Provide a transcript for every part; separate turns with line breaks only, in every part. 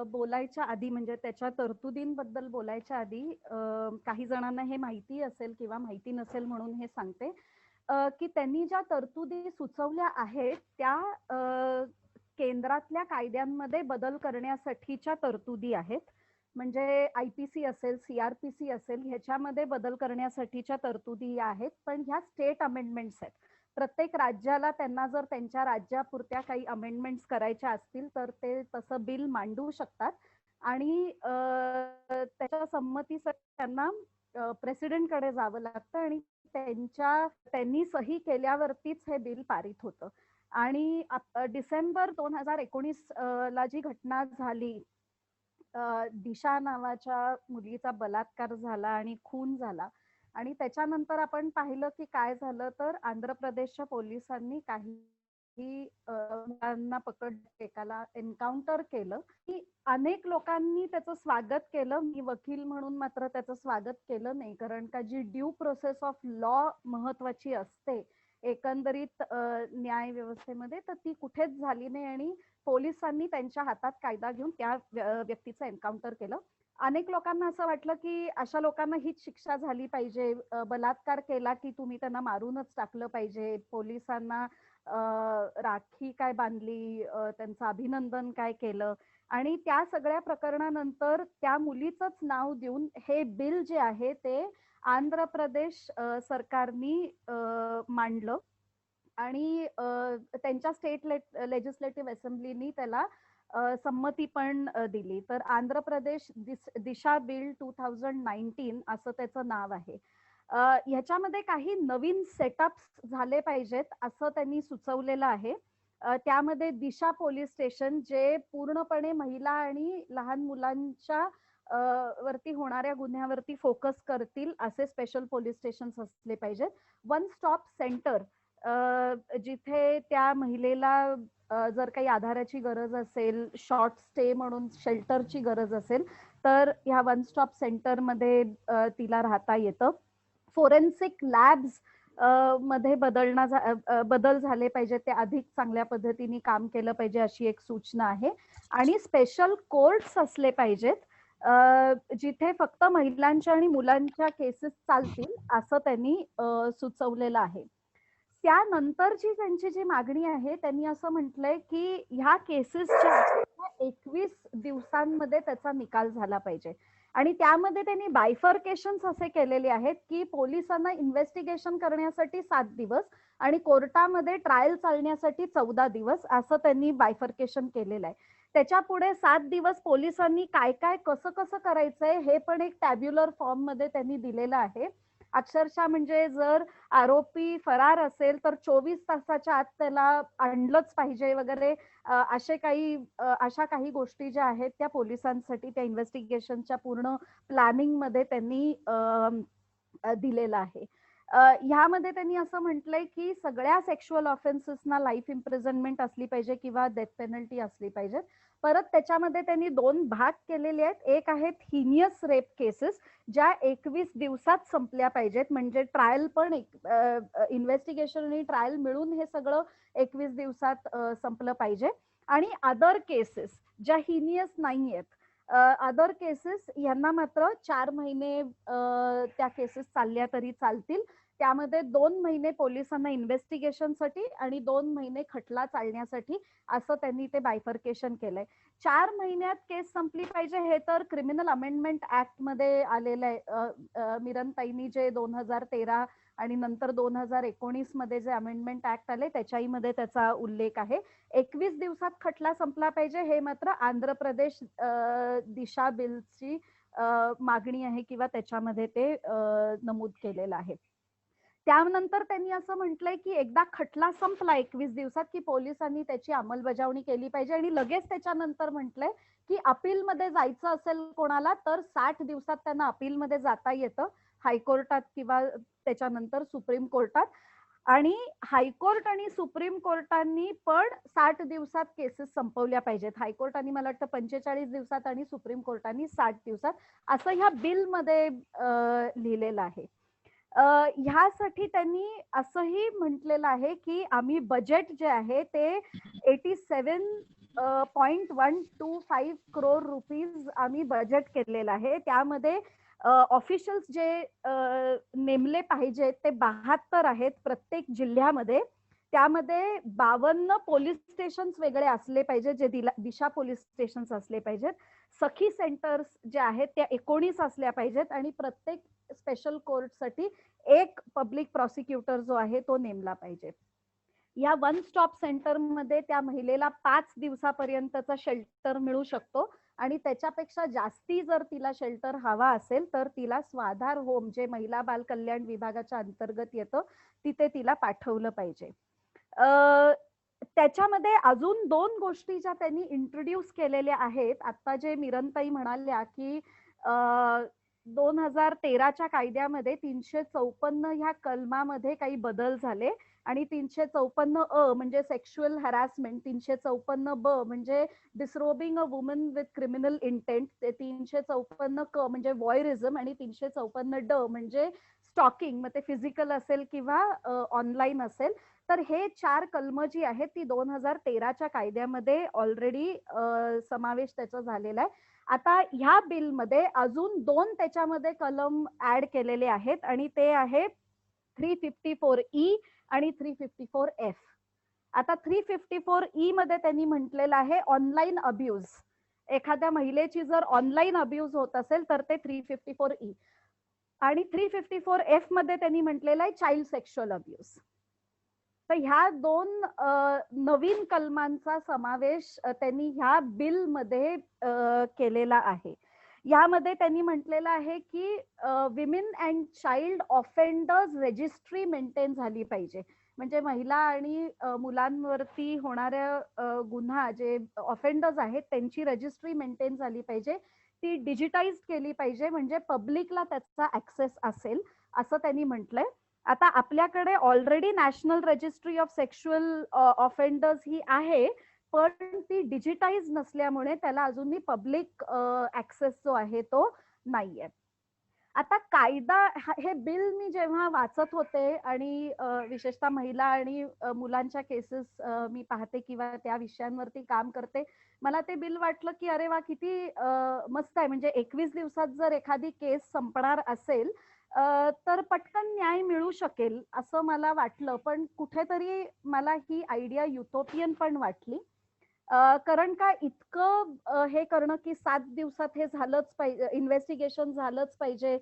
बोलायच्या आधी म्हणजे त्याच्या तरतुदींबद्दल बोलायच्या आधी काही जणांना हे माहिती असेल किंवा माहिती नसेल म्हणून हे सांगते की त्यांनी ज्या तरतुदी सुचवल्या आहेत त्या केंद्रातल्या कायद्यांमध्ये बदल करण्यासाठीच्या तरतुदी आहेत. म्हणजे IPC असेल, CRPC असेल, ह्याच्यामध्ये बदल करण्यासाठीच्या तरतुदी आहेत, पण ह्या स्टेट अमेंडमेंट्स आहेत. प्रत्येक राज्याला त्यांना जर त्यांच्या राज्यापुरत्या काही अमेंडमेंट्स करायच्या असतील तर ते तसं बिल मांडू शकतात आणि त्याच्या संमतीसाठी त्यांना प्रेसिडेंटकडे जावं लागतं आणि त्यांनी सही केल्यावरतीच हे बिल पारित होतं. आणि डिसेंबर 2019 ला जी घटना झाली, दिशा नावाच्या मुलीचा बलात्कार झाला आणि खून झाला आणि त्याच्यानंतर आपण पाहिलं की काय झालं तर आंध्र प्रदेशच्या पोलिसांनी काही मुलांना पकडलं, एकाला एन्काउंटर केलं की अनेक लोकांनी त्याचं स्वागत केलं. मी वकील म्हणून मात्र त्याचं स्वागत केलं नाही, कारण का जी ड्यू प्रोसेस ऑफ लॉ महत्वाची असते एकंदरीत न्याय व्यवस्थेमध्ये, तर ती कुठेच झाली नाही आणि पोलिसांनी त्यांच्या हातात कायदा घेऊन त्या व्यक्तीचं एन्काउंटर केलं. अनेक लोकांना असं वाटलं की अशा लोकांना हीच शिक्षा झाली पाहिजे, बलात्कार केला की तुम्ही त्यांना मारूनच टाकलं पाहिजे, पोलिसांना राखी काय बांधली, त्यांचं अभिनंदन काय केलं. आणि त्या सगळ्या प्रकरणानंतर त्या मुलीचंच नाव देऊन हे बिल जे आहे ते आंध्र प्रदेश सरकारनी मांडलं आणि त्यांच्या स्टेट लेजिस्लेटिव्ह असेंब्लीनी त्याला संमती पण दिली. तर आंध्र प्रदेश दिशा बिल 2019 असं त्याचं नाव आहे. ह्याच्यामध्ये काही नवीन सेटअप्स झाले पाहिजेत असं त्यांनी सुचवलेलं आहे. त्यामध्ये दिशा पोलीस स्टेशन जे पूर्णपणे महिला आणि लहान मुलांच्या वरती होणाऱ्या गुन्ह्यावरती फोकस करतील असे स्पेशल पोलीस स्टेशन्स असले पाहिजेत. वन स्टॉप सेंटर, जिथे त्या महिलेला जर काही आधाराची गरज असेल, शॉर्ट स्टे म्हणून शेल्टरची गरज असेल, तर ह्या वन स्टॉप सेंटरमध्ये तिला राहता येतं. फोरेन्सिक लॅब्स मध्ये बदल झाले पाहिजे, ते अधिक चांगल्या पद्धतीने काम केलं पाहिजे अशी एक सूचना आहे. आणि स्पेशल कोर्ट्स असले पाहिजेत जिथे फक्त महिलांच्या आणि मुलांच्या केसेस चालतील असं त्यांनी सुचवलेलं आहे. त्यानंतरची त्यांची जी मागणी आहे, त्यांनी असं म्हटलंय की ह्या केसेसच्या 21 दिवसांमध्ये त्याचा निकाल झाला पाहिजे. आणि त्यामध्ये त्यांनी बायफर्केशन्स असे केलेले आहेत की पोलिसांना इन्व्हेस्टिगेशन करण्यासाठी 7 दिवस आणि कोर्टामध्ये ट्रायल चालण्यासाठी 14 दिवस असं त्यांनी बायफर्केशन केलेलं आहे. त्याच्या पुढे 7 दिवस पोलिसांनी काय काय कसं कसं करायचंय हे पण एक टॅब्युलर फॉर्म मध्ये त्यांनी दिलेलं आहे. अक्षरशः म्हणजे जर आरोपी फरार असेल तर 24 तासाच्या आत त्याला आणलंच पाहिजे वगैरे, अशा काही गोष्टी ज्या आहेत त्या पोलिसांसाठी त्या इन्व्हेस्टिगेशनच्या पूर्ण प्लॅनिंग मध्ये त्यांनी दिलेलं आहे. ह्यामध्ये त्यांनी असं म्हटलंय की सगळ्या सेक्शुअल ऑफेन्सेसना लाईफ इम्प्रिझनमेंट असली पाहिजे किंवा डेथ पेनल्टी असली पाहिजे. परत त्याच्यामध्ये त्यांनी 2 भाग केलेले आहेत. एक आहेत हिनियस रेप केसेस, ज्या 21 दिवसात संपल्या पाहिजेत, म्हणजे ट्रायल पण इन्व्हेस्टिगेशन आणि ट्रायल मिळून हे सगळं 21 दिवसात संपलं पाहिजे. आणि अदर केसेस ज्या हिनियस नाही आहेत, अदर केसेस यांना मात्र 4 महिने त्या केसेस चालल्या तरी चालतील. त्यामध्ये 2 महिने पोलिसांना इन्व्हेस्टिगेशनसाठी आणि 2 महिने खटला चालण्यासाठी असं त्यांनी ते बायफर्केशन केलंय. 4 महिन्यात केस संपली पाहिजे हे तर क्रिमिनल अमेंडमेंट ऍक्ट मध्ये आलेलं आहे. मिरनताईंनी जे 2013 आणि नंतर 2019 मध्ये जे अमेंडमेंट ऍक्ट आले त्याच्याही मध्ये त्याचा उल्लेख आहे. 21 दिवसात खटला संपला पाहिजे हे मात्र आंध्र प्रदेश दिशा बिलची मागणी आहे किंवा त्याच्यामध्ये ते नमूद केलेलं आहे. त्यानंतर त्यांनी असं म्हटलंय की एकदा खटला संपला 21 दिवसात की पोलिसांनी त्याची अंमलबजावणी केली पाहिजे. आणि लगेच त्याच्यानंतर म्हटलंय की अपीलमध्ये जायचं असेल कोणाला तर 60 दिवसात त्यांना अपीलमध्ये जाता येतं, हायकोर्टात किंवा त्याच्यानंतर सुप्रीम कोर्टात. आणि हायकोर्ट आणि सुप्रीम कोर्टांनी पण 60 दिवसात केसेस संपवल्या पाहिजेत. हायकोर्टाने मला वाटतं 45 दिवसात आणि सुप्रीम कोर्टाने 60 दिवसात असं ह्या बिलमध्ये लिहिलेलं आहे. ह्यासाठी त्यांनी असंही म्हटलेलं आहे की आम्ही बजेट जे आहे ते 87 0.125 करोड रुपीज आम्ही बजेट केलेलं आहे. त्यामध्ये ऑफिशियल्स जे नेमले पाहिजेत ते 72 आहेत प्रत्येक जिल्ह्यामध्ये. त्यामध्ये 52 पोलीस स्टेशन्स वेगळे असले पाहिजेत, जे दिशा पोलीस स्टेशन्स असले पाहिजेत. सखी सेंटर्स जे आहेत त्या 19 असल्या पाहिजेत आणि प्रत्येक स्पेशल कोर्टसाठी एक पब्लिक प्रॉसिक्युटर जो आहे तो नेमला पाहिजे. या वन स्टॉप सेंटर मध्ये त्या महिलेला 5 दिवसापर्यंतचा शेल्टर मिळू शकतो आणि त्याच्यापेक्षा जास्ती जर तिला शेल्टर हवा असेल तर तिला स्वाधार होम, जे महिला बाल कल्याण विभागाच्या अंतर्गत येतं, तिथे तिला पाठवलं पाहिजे. त्याच्यामध्ये अजून 2 गोष्टी ज्या त्यांनी इंट्रोड्यूस केलेल्या आहेत. आता जे मिरनताई म्हणाल्या की 2013च्या कायद्यामध्ये 354 ह्या कलमामध्ये काही बदल झाले आणि 354 म्हणजे सेक्शुअल हॅरासमेंट, 354 म्हणजे disrobing a woman with criminal intent, 354 म्हणजे वॉयरिझम आणि 354 म्हणजे स्टॉकिंग, मग ते फिजिकल असेल किंवा ऑनलाईन असेल. तर हे 4 कलम जी आहेत ती 2013च्या कायद्यामध्ये ऑलरेडी समावेश त्याचा झालेला आहे. आता ह्या बिलमध्ये अजून 2 त्याच्यामध्ये कलम ऍड केलेले आहेत आणि ते आहे 354E आणि 354F. आता 354E मध्ये त्यांनी म्हटलेलं आहे ऑनलाईन अब्यूज. एखाद्या महिलेची जर ऑनलाईन अब्यूज होत असेल तर ते 354E आणि 354F मध्ये त्यांनी म्हटलेलं आहे चाइल्ड सेक्शुअल अब्यूज. तर ह्या 2 नवीन कलमांचा समावेश त्यांनी ह्या बिल मध्ये केलेला आहे. यामध्ये त्यांनी म्हटलेलं आहे की women and child offenders registry maintain झाली पाहिजे. म्हणजे महिला आणि मुलांवरती होणाऱ्या गुन्हा जे ऑफेंडर्स आहेत त्यांची रजिस्ट्री मेंटेन झाली पाहिजे. ती डिजिटाइज केली पाहिजे म्हणजे पब्लिकला त्याचा ऍक्सेस असेल असं त्यांनी म्हटलंय. आता आपल्याकडे already national registry of sexual offenders ही आहे, पण ती डिजिटाइज नसल्यामुळे त्याला अजूनही पब्लिक ऍक्सेस जो आहे तो नाहीये. आता कायदा हे बिल मी जेव्हा वाचत होते आणि विशेषतः महिला आणि मुलांच्या केसेस मी पाहते किंवा त्या विषयांवरती काम करते, मला ते बिल वाटलं की अरे वा, किती मस्त आहे. म्हणजे 21 दिवसात जर एखादी केस संपणार असेल तर पटकन न्याय मिळू शकेल असं मला वाटलं. पण कुठेतरी मला ही आयडिया युटोपियन पण वाटली. कारण का इतकं हे करणं की 7 दिवसात हे झालंच पाहिजे, इन्व्हेस्टिगेशन झालंच पाहिजे,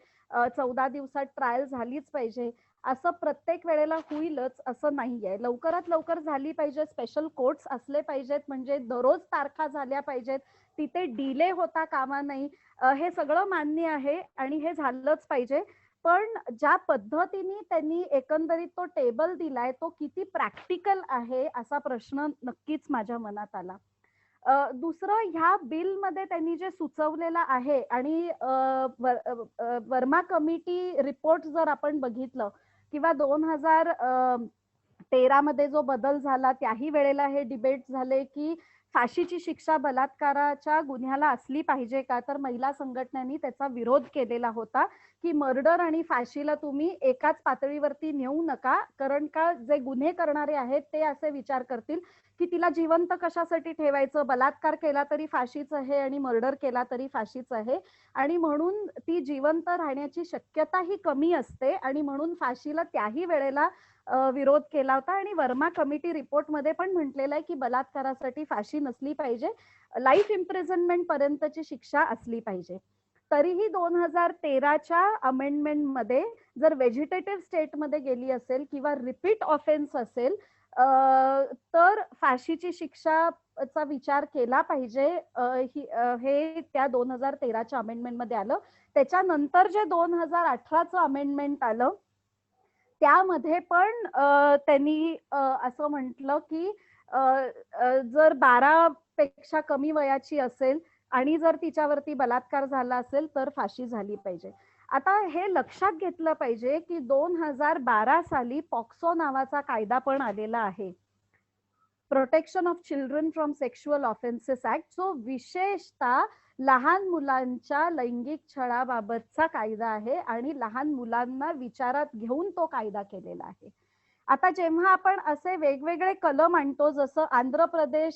14 दिवसात ट्रायल झालीच पाहिजे, असं प्रत्येक वेळेला होईलच असं नाहीये. लवकरात लवकर झाली पाहिजे. स्पेशल कोर्ट्स असले पाहिजेत, म्हणजे दररोज तारखा झाल्या पाहिजेत, तिथे डिले होता कामा नाही. हे सगळं मान्य आहे आणि हे झालंच पाहिजे. पण ज्या पद्धतीने त्यांनी एकंदरीत तो टेबल दिलाय तो किती प्रॅक्टिकल आहे असा प्रश्न नक्कीच माझ्या मनात आला. दुसरं, ह्या बिल मध्ये त्यांनी जे सुचवलेलं आहे आणि वर्मा कमिटी रिपोर्ट जर आपण बघितलं किंवा 2013 मध्ये जो बदल झाला त्याही वेळेला हे डिबेट झाले की फाशीची शिक्षा बलात्काराच्या गुन्ह्याला असली पाहिजे का. तर महिला संघटनांनी त्याचा विरोध केलेला होता की मर्डर आणि फाशीला तुम्ही एकाच पातळीवरती नेऊ नका, कारण का जे गुन्हे करणारे आहेत ते असे विचार करतील की तिला जिवंत कशासाठी ठेवायचं, बलात्कार केला तरी फाशीच आहे आणि मर्डर केला तरी फाशीच आहे, आणि म्हणून ती जिवंत राहण्याची शक्यता ही कमी असते आणि म्हणून फाशीला त्याही वेळेला विरोध केला होता. आणि वर्मा कमिटी रिपोर्ट मध्ये पण म्हटलेलं आहे की बलात्कारासाठी फाशी नसली पाहिजे, लाईफ इम्प्रिझनमेंट पर्यंतची शिक्षा असली पाहिजे. तरीही 2013च्या अमेंडमेंट मध्ये जर व्हेजिटेटिव्ह स्टेट मध्ये गेली असेल किंवा रिपीट ऑफेन्स असेल तर फाशीची शिक्षाचा विचार केला पाहिजे. हे त्या 2013च्या अमेंडमेंट मध्ये आलं. त्याच्यानंतर जे 2018चं अमेंडमेंट आलं त्यामध्ये पण त्यांनी असं म्हटलं की जर 12 पेक्षा कमी वयाची असेल आणि जर तिच्यावरती बलात्कार झाला असेल तर फाशी झाली पाहिजे. आता हे लक्षात घेतलं पाहिजे की 2012 साली पॉक्सो नावाचा कायदा पण आलेला आहे, protection of children from sexual offences act, जो विशेषतः लहान मुलांच्या लैंगिक छळाबाबतचा कायदा आहे आणि लहान मुलांना विचारात घेऊन तो कायदा केलेला आहे. आता जेव्हा आपण असे वेगवेगळे कलम आणतो, जसं आंध्र प्रदेश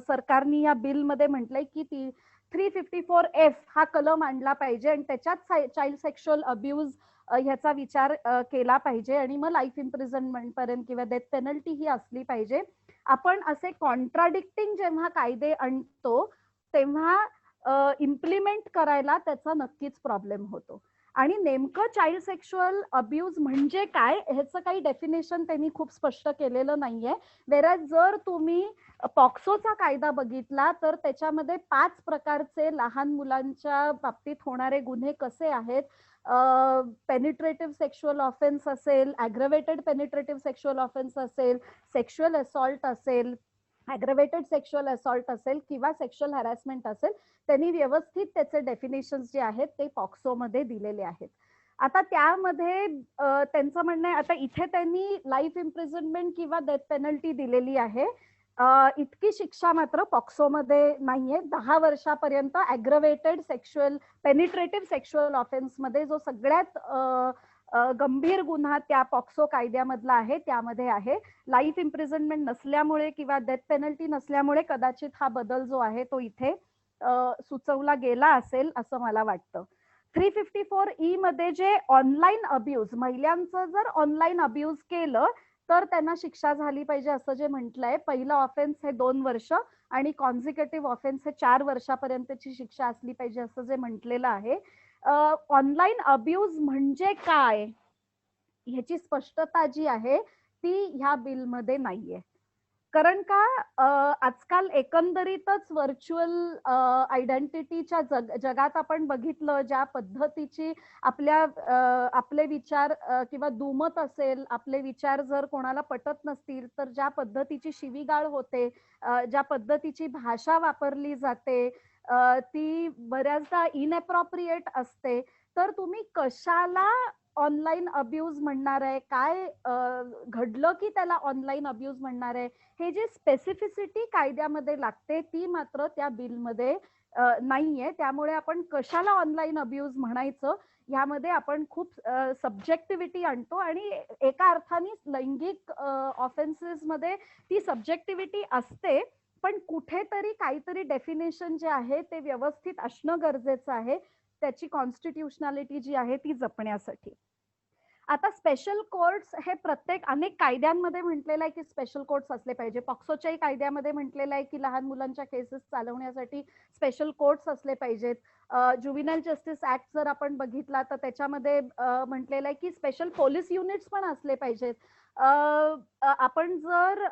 सरकारने या बिलमध्ये म्हटलंय की 354F हा कलम आणला पाहिजे आणि त्याच्यात चाइल्ड सेक्शुअल अब्यूज ह्याचा विचार केला पाहिजे आणि मग लाईफ इम्प्रिझनमेंट पर्यंत किंवा डेथ पेनल्टी ही असली पाहिजे. आपण असे कॉन्ट्राडिक्टिंग जेव्हा कायदे आणतो तेव्हा इम्प्लिमेंट करायला त्याचा नक्कीच प्रॉब्लेम होतो. आणि नेमकं चाइल्ड सेक्शुअल अब्यूज म्हणजे काय ह्याचं काही डेफिनेशन त्यांनी खूप स्पष्ट केलेलं नाहीये. वेराज जर तुम्ही पॉक्सोचा कायदा बघितला तर त्याच्यामध्ये 5 प्रकारचे लहान मुलांच्या बाबतीत होणारे गुन्हे कसे आहेत. पेनिट्रेटिव्ह सेक्शुअल ऑफेन्स असेल, ॲग्रवेटेड पेनिट्रेटिव्ह सेक्शुअल ऑफेन्स असेल, सेक्शुअल असॉल्ट असेल, ॲग्रवेटेड सेक्शुअल असॉल्ट असेल किंवा सेक्शुअल हॅरॅसमेंट असेल, त्यांनी व्यवस्थित त्याचे डेफिनेशन्स जे आहेत ते पॉक्सोमध्ये दिलेले आहेत. आता त्यामध्ये त्यांचं म्हणणं आहे, आता इथे त्यांनी लाईफ इम्प्रिझनमेंट किंवा डेथ पेनल्टी दिलेली आहे. इतकी शिक्षा मात्र पॉक्सोमध्ये नाहीये. 10 वर्षापर्यंत ॲग्रवेटेड सेक्शुअल पेनिट्रेटिव्ह सेक्शुअल ऑफेन्स मध्ये जो सगळ्यात गंभीर गुन्हा त्या पॉक्सो कायद्यामधला आहे त्यामध्ये आहे. लाईफ इम्प्रिझनमेंट नसल्यामुळे किंवा डेथ पेनल्टी नसल्यामुळे कदाचित हा बदल जो आहे तो इथे सुचवला गेला असेल असं मला वाटतं. 354E मध्ये जे ऑनलाईन अब्यूज, महिलांचं जर ऑनलाईन अब्यूज केलं तर त्यांना शिक्षा झाली पाहिजे असं जे म्हटलंय. पहिला ऑफेन्स हे 2 वर्ष आणि कॉन्झिक्युटिव्ह ऑफेन्स हे 4 वर्षापर्यंतची शिक्षा असली पाहिजे असं जे म्हटलेलं आहे. ऑनलाईन अब्यूज म्हणजे काय ह्याची स्पष्टता जी आहे ती ह्या बिलमध्ये नाहीये. कारण का आजकाल एकंदरीतच व्हर्च्युअल आयडेंटिटीच्या जगात आपण बघितलं ज्या पद्धतीची आपले विचार किंवा दुमत असेल, आपले विचार जर कोणाला पटत नसतील तर ज्या पद्धतीची शिवीगाळ होते, ज्या पद्धतीची भाषा वापरली जाते ती बऱ्याचदा इनअप्रॉप्रिएट असते. तर तुम्ही कशाला ऑनलाईन अब्यूज म्हणणार आहे, काय घडलं की त्याला ऑनलाईन अब्यूज म्हणणार आहे, हे जे स्पेसिफिसिटी कायद्यामध्ये लागते ती मात्र त्या बिलमध्ये नाहीये. त्यामुळे आपण कशाला ऑनलाईन अब्यूज म्हणायचं यामध्ये आपण खूप सब्जेक्टिव्हिटी आणतो आणि एका अर्थाने लैंगिक ऑफेन्सेस मध्ये ती सब्जेक्टिव्हिटी असते, पण कुठेतरी काहीतरी डेफिनेशन जे आहे ते व्यवस्थित असणं गरजेचं आहे त्याची कॉन्स्टिट्युशनॅलिटी जी आहे ती जपण्यासाठी. आता स्पेशल कोर्ट्स हे अनेक कायद्यांमध्ये म्हटलेलं आहे की स्पेशल कोर्ट्स असले पाहिजे. पॉक्सोच्याही कायद्यामध्ये म्हटलेलं आहे की लहान मुलांच्या केसेस चालवण्यासाठी स्पेशल कोर्ट्स असले पाहिजेत. ज्युव्हिनल जस्टिस ऍक्ट जर आपण बघितला तर त्याच्यामध्ये म्हटलेलं आहे की स्पेशल पोलीस युनिट्स पण असले पाहिजेत. आपण जर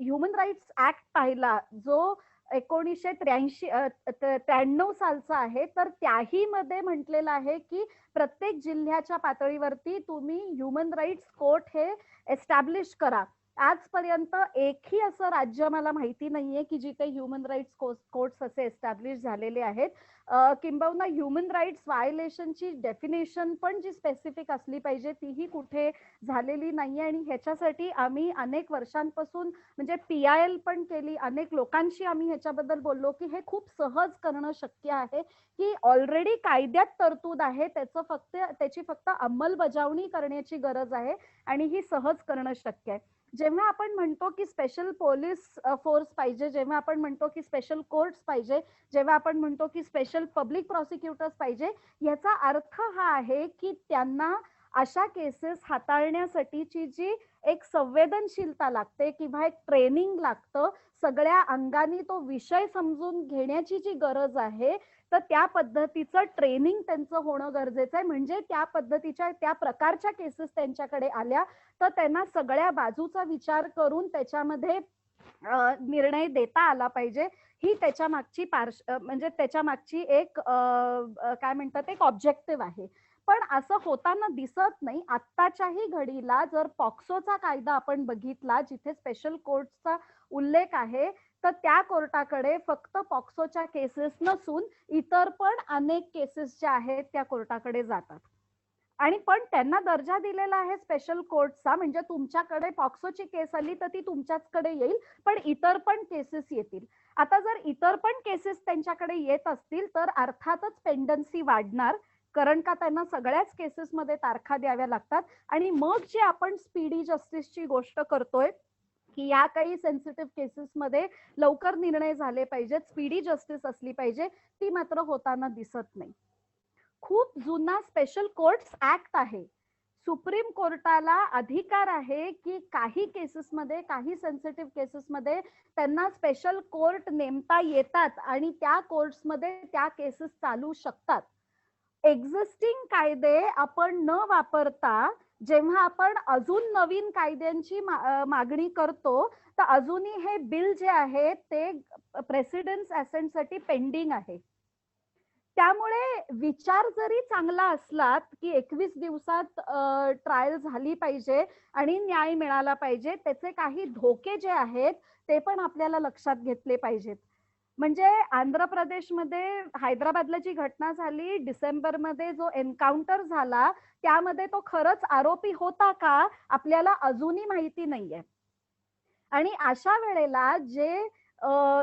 ह्युमन राईट्स ऍक्ट पाहिला जो 1993 सालचा आहे तर त्याही मध्ये म्हटलेलं आहे की प्रत्येक जिल्ह्याच्या पातळीवरती तुम्ही ह्युमन राईट्स कोर्ट हे एस्टॅब्लिश करा. आजपर्यंत एकही असं राज्य मला माहिती नाहीये की जिथे ह्युमन राईट्स कोर्ट्स असे एस्टॅब्लिश झालेले आहेत. किंबहुना ह्युमन राईट्स व्हायोलेशनची डेफिनेशन पण जी स्पेसिफिक असली पाहिजे तीही कुठे झालेली नाहीये. आणि ह्याच्यासाठी आम्ही अनेक वर्षांपासून म्हणजे PIL पण केली, अनेक लोकांशी आम्ही ह्याच्याबद्दल बोललो की हे खूप सहज करणं शक्य आहे, की ऑलरेडी कायद्यात तरतूद आहे, त्याची फक्त अंमलबजावणी करण्याची गरज आहे आणि ही सहज करणं शक्य आहे. जेव्हा आपण म्हणतो की स्पेशल पोलीस फोर्स पाहिजे, जेव्हा आपण म्हणतो की स्पेशल कोर्ट्स पाहिजे, जेव्हा आपण म्हणतो की स्पेशल पब्लिक प्रॉसिक्युटर्स पाहिजे, याचा अर्थ हा आहे की त्यांना अशा केसेस हाताळण्यासाठीची जी एक संवेदनशीलता लागते किंवा एक ट्रेनिंग लागतं, सगळ्या अंगाने तो विषय समजून घेण्याची जी गरज आहे तर त्या पद्धतीचं ट्रेनिंग त्यांचं होणं गरजेचं आहे. म्हणजे त्या पद्धतीच्या त्या प्रकारच्या केसेस त्यांच्याकडे आल्या तर त्यांना सगळ्या बाजूचा विचार करून त्याच्यामध्ये निर्णय देता आला पाहिजे. ही त्याच्या मागची म्हणजे त्याच्या मागची एक काय म्हणतात एक ऑब्जेक्टिव्ह आहे. पण असं होताना दिसत नाही. आत्ताच्याही घडीला जर पॉक्सोचा कायदा आपण बघितला जिथे स्पेशल कोर्ट्सचा उल्लेख आहे तर त्या कोर्टाकडे फक्त पॉक्सोच्या केसेस नसून इतर पण अनेक केसेस ज्या आहेत त्या कोर्टाकडे जातात. आणि पण त्यांना दर्जा दिलेला आहे स्पेशल कोर्टचा. म्हणजे तुमच्याकडे पॉक्सोची केस आली तर ती तुमच्याचकडे येईल, पण इतर पण केसेस येतील. आता जर इतर पण केसेस त्यांच्याकडे येत असतील तर अर्थातच पेंडन्सी वाढणार. कारण का त्यांना सगळ्याच केसेसमध्ये तारखा द्याव्या लागतात. आणि मग जे आपण स्पीडी जस्टिसची गोष्ट करतोय की या काही सेन्सिटिव्ह केसेसमध्ये लवकर निर्णय झाले पाहिजेत, स्पीडी जस्टिस असली पाहिजे, ती मात्र होताना दिसत नाही. खूप जुना स्पेशल कोर्ट्स ऍक्ट आहे. सुप्रीम कोर्टाला अधिकार आहे की काही केसेसमध्ये, काही सेन्सिटिव्ह केसेसमध्ये त्यांना स्पेशल कोर्ट नेमता येतात आणि त्या कोर्ट्समध्ये त्या केसेस चालू शकतात. एक्झिस्टिंग कायदे आपण न वापरता जेव्हा आपण अजून नवीन कायद्यांची मागणी करतो, तर अजूनही हे बिल जे आहे ते प्रेसिडेंट्स असेंटसाठी पेंडिंग आहे. त्यामुळे विचार जरी चांगला असला की 21 दिवसात ट्रायल झाली पाहिजे आणि न्याय मिळाला पाहिजे, त्याचे काही धोके जे आहेत ते पण आपल्याला लक्षात घेतले पाहिजेत. म्हणजे आंध्र प्रदेशमध्ये हैदराबादला जी घटना झाली डिसेंबरमध्ये, जो एन्काउंटर झाला, त्यामध्ये तो खरंच आरोपी होता का आपल्याला अजूनही माहिती नाहीये. आणि अशा वेळेला जे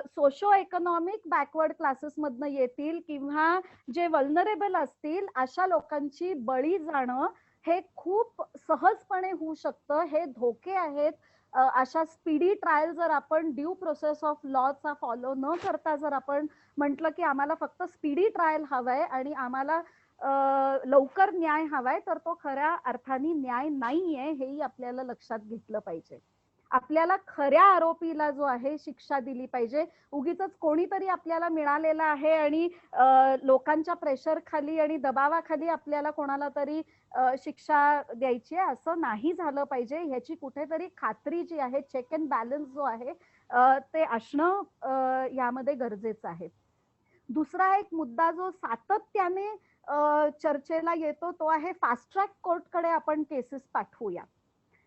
सोशो इकॉनॉमिक बॅकवर्ड क्लासेस मधनं येतील किंवा जे वल्नरेबल असतील, अशा लोकांची बळी जाणं हे खूप सहजपणे होऊ शकतं. हे धोके आहेत. अशा स्पीडी ट्रायल जर आपण ड्यू प्रोसेस ऑफ लॉचा फॉलो न करता जर आपण म्हटलं की आम्हाला फक्त स्पीडी ट्रायल हवाय आणि आम्हाला लवकर न्याय हवाय, तर तो खऱ्या अर्थाने न्याय नाहीये, हेही आपल्याला लक्षात घेतलं पाहिजे. आपल्याला खऱ्या आरोपीला जो आहे शिक्षा दिली पाहिजे. उगीच कोणीतरी आपल्याला मिळालेला आहे आणि लोकांच्या प्रेशर खाली आणि दबावाखाली आपल्याला कोणाला तरी शिक्षा द्यायची आहे, असं नाही झालं पाहिजे. ह्याची कुठेतरी खात्री जी आहे, चेक अँड बॅलन्स जो आहे ते असणं यामध्ये गरजेचं आहे. दुसरा एक मुद्दा जो सातत्याने चर्चेला येतो तो आहे फास्ट ट्रॅक कोर्टकडे आपण केसेस पाठवूया.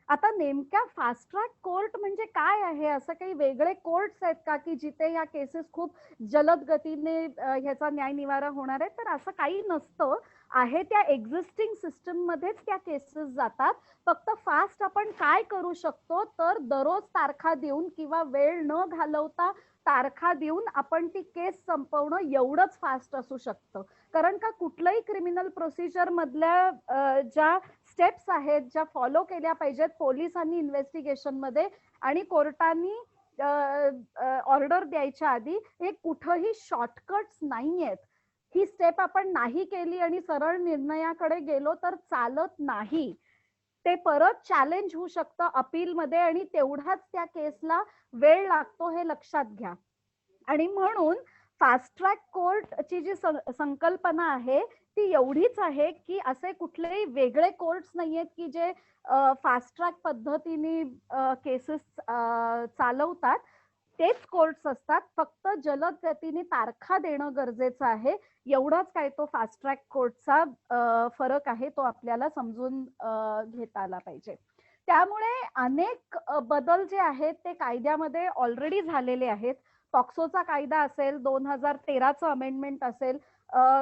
आता नेमक्या फास्ट ट्रॅक कोर्ट म्हणजे काय आहे? असं काही वेगळे कोर्ट्स आहेत का की जिथे या केसेस खूप जलद गतीने ह्याचा न्याय निवारा होणार आहे? तर असं काही नसतं. आहे त्या एक्झिस्टिंग सिस्टम मध्येच त्या केसेस जातात. फक्त फास्ट आपण काय करू शकतो, तर दररोज तारखा देऊन किंवा वेळ न घालवता तारखा देऊन आपण ती केस संपवणं एवढंच फास्ट असू शकतं. कारण का कुठलंही क्रिमिनल प्रोसिजर मधल्या ज्या स्टेप्स आहेत, ज्या फॉलो केल्या पाहिजेत पोलिसांनी इन्व्हेस्टिगेशन मध्ये आणि कोर्टानी ऑर्डर द्यायच्या आधी, हे कुठंही शॉर्टकट्स नाहीयेत. ही स्टेप आपण नाही केली आणि सरळ निर्णयाकडे गेलो तर चालत नाही. ते परत चॅलेंज होऊ शकतं अपीलमध्ये आणि तेवढाच त्या केसला वेळ लागतो, हे लक्षात घ्या. आणि म्हणून फास्ट ट्रॅक कोर्टची जी संकल्पना आहे ती एवढीच आहे की असे कुठलेही वेगळे कोर्ट्स नाहीयेत की जे फास्ट ट्रॅक पद्धतीने केसेस चालवतात. तेच कोर्ट्स असतात, फक्त जलद गतीने तारखा देणं गरजेचं आहे. एवढाच काय तो फास्ट ट्रॅक कोर्टचा फरक आहे, तो आपल्याला समजून घेता आला पाहिजे. त्यामुळे अनेक बदल जे आहेत ते कायद्यामध्ये ऑलरेडी झालेले आहेत. पॉक्सोचा कायदा असेल, 2013चं अमेंडमेंट असेल,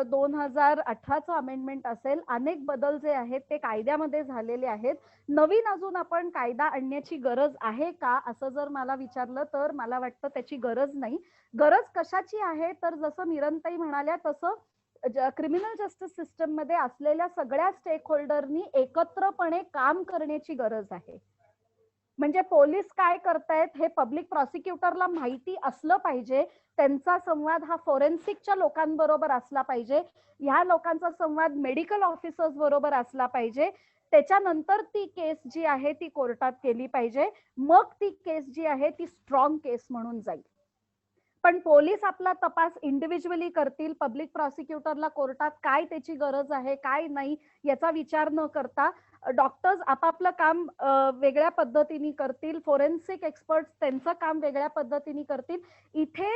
2018चं अमेंडमेंट असेल, अनेक बदल जे आहेत ते कायद्यामध्ये झालेले आहेत. नवीन अजून आपण कायदा आणण्याची गरज आहे का, असं जर मला विचारलं तर मला वाटतं त्याची गरज नाही. गरज कशाची आहे, तर जसं मिरनताई म्हणाल्या तसं क्रिमिनल जस्टिस सिस्टम मध्ये असलेल्या सगळ्या स्टेक होल्डरनी एकत्रपणे काम करण्याची गरज आहे. म्हणजे पोलीस काय करतायत हे पब्लिक प्रॉसिक्युटरला माहिती असलं पाहिजे. त्यांचा संवाद हा फोरेन्सिकच्या लोकांबरोबर असला पाहिजे. ह्या लोकांचा संवाद मेडिकल ऑफिसर्स बरोबर असला पाहिजे. त्याच्यानंतर ती केस जी आहे ती कोर्टात केली पाहिजे. मग ती केस जी आहे ती स्ट्रॉंग केस म्हणून जाईल. पण पोलीस आपला तपास इंडिव्हिज्युअली करतील. पब्लिक प्रॉसिक्युटरला कोर्टात काय त्याची गरज आहे, काय नाही याचा विचार न करता डॉक्टर्स आपापलं काम वेगळ्या पद्धतीने करतील. फोरेन्सिक एक्सपर्ट्स त्यांचं काम वेगळ्या पद्धतीने करतील. इथे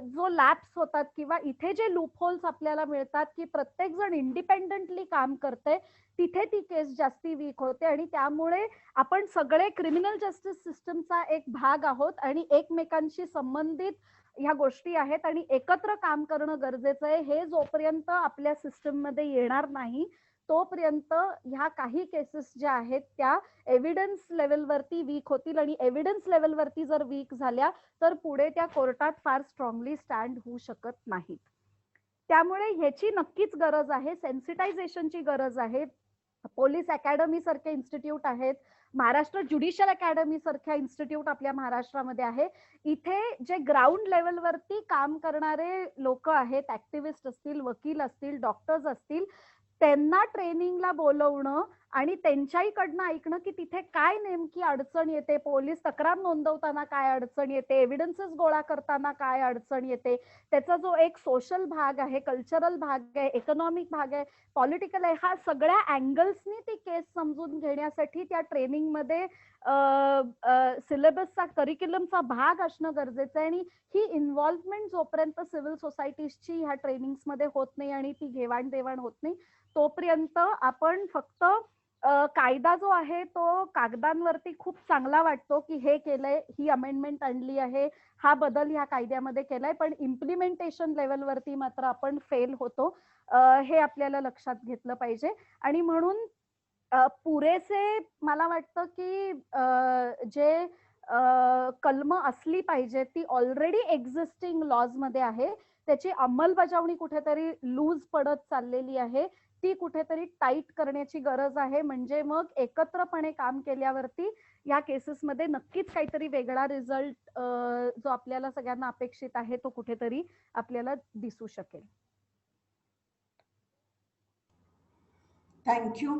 जो लॅप्स होतात किंवा इथे जे लूपहोल्स आपल्याला मिळतात की प्रत्येक जण इंडिपेंडेंटली काम करते, तिथे ती केस जास्ती वीक होते. आणि त्यामुळे आपण सगळे क्रिमिनल जस्टिस सिस्टमचा एक भाग आहोत आणि एकमेकांशी संबंधित ह्या गोष्टी आहेत आणि एकत्र काम करणं गरजेचं आहे. हे जोपर्यंत आपल्या सिस्टम मध्ये येणार नाही तोपर्यंत ह्या काही केसेस ज्या आहेत त्या एव्हिडन्स लेवलवरती वीक होतील आणि एव्हिडन्स लेवलवरती जर वीक झाल्या तर पुढे त्या कोर्टात फार स्ट्रॉंगली स्टँड होऊ शकत नाहीत. त्यामुळे ह्याची नक्कीच गरज आहे, सेन्सिटायझेशनची गरज आहे. पोलीस अकॅडमी सारखे इन्स्टिट्यूट आहेत, महाराष्ट्र ज्युडिशियल अकॅडमी सारख्या इन्स्टिट्यूट आपल्या महाराष्ट्रामध्ये आहे. इथे जे ग्राउंड लेवलवरती काम करणारे लोक आहेत, ऍक्टिव्हिस्ट असतील, वकील असतील, डॉक्टर्स असतील, त्यांना ट्रेनिंगला बोलवणं आणि त्यांच्याकडनं ऐकणं की तिथे काय नेमकी अडचण येते, पोलीस तक्रार नोंदवताना काय अडचण येते, एव्हिडन्सेस गोळा करताना काय अडचण येते, त्याचा जो एक सोशल भाग आहे, कल्चरल भाग आहे, इकॉनॉमिक भाग आहे, पॉलिटिकल आहे, हा सगळ्या अँगल्सनी ती केस समजून घेण्यासाठी त्या ट्रेनिंगमध्ये सिलेबसचा करिक्युलमचा भाग असणं गरजेचं आहे. आणि ही इन्व्हॉल्वमेंट जोपर्यंत सिव्हिल सोसायटीजची ह्या ट्रेनिंग्समध्ये होत नाही आणि ती घेवाणदेवाण होत नाही तोपर्यंत आपण फक्त कायदा जो आहे तो कागदांवरती खूप चांगला वाटतो की हे केलंय, ही अमेंडमेंट आणली आहे, हा बदल ह्या कायद्यामध्ये केलाय, पण इम्प्लिमेंटेशन लेवलवरती मात्र आपण फेल होतो. हे आपल्याला लक्षात घेतलं पाहिजे. आणि म्हणून पुरेसे मला वाटतं की जे कलम असली पाहिजे ती ऑलरेडी एक्झिस्टिंग लॉज मध्ये आहे, त्याची अंमलबजावणी कुठेतरी लूज पडत चाललेली आहे, ती कुठेतरी टाईट करण्याची गरज आहे. म्हणजे मग एकत्रपणे काम केल्यावरती या केसेसमध्ये नक्कीच काहीतरी वेगळा रिझल्ट जो आपल्याला सगळ्यांना अपेक्षित आहे तो कुठेतरी आपल्याला दिसू शकेल.
थँक्यू.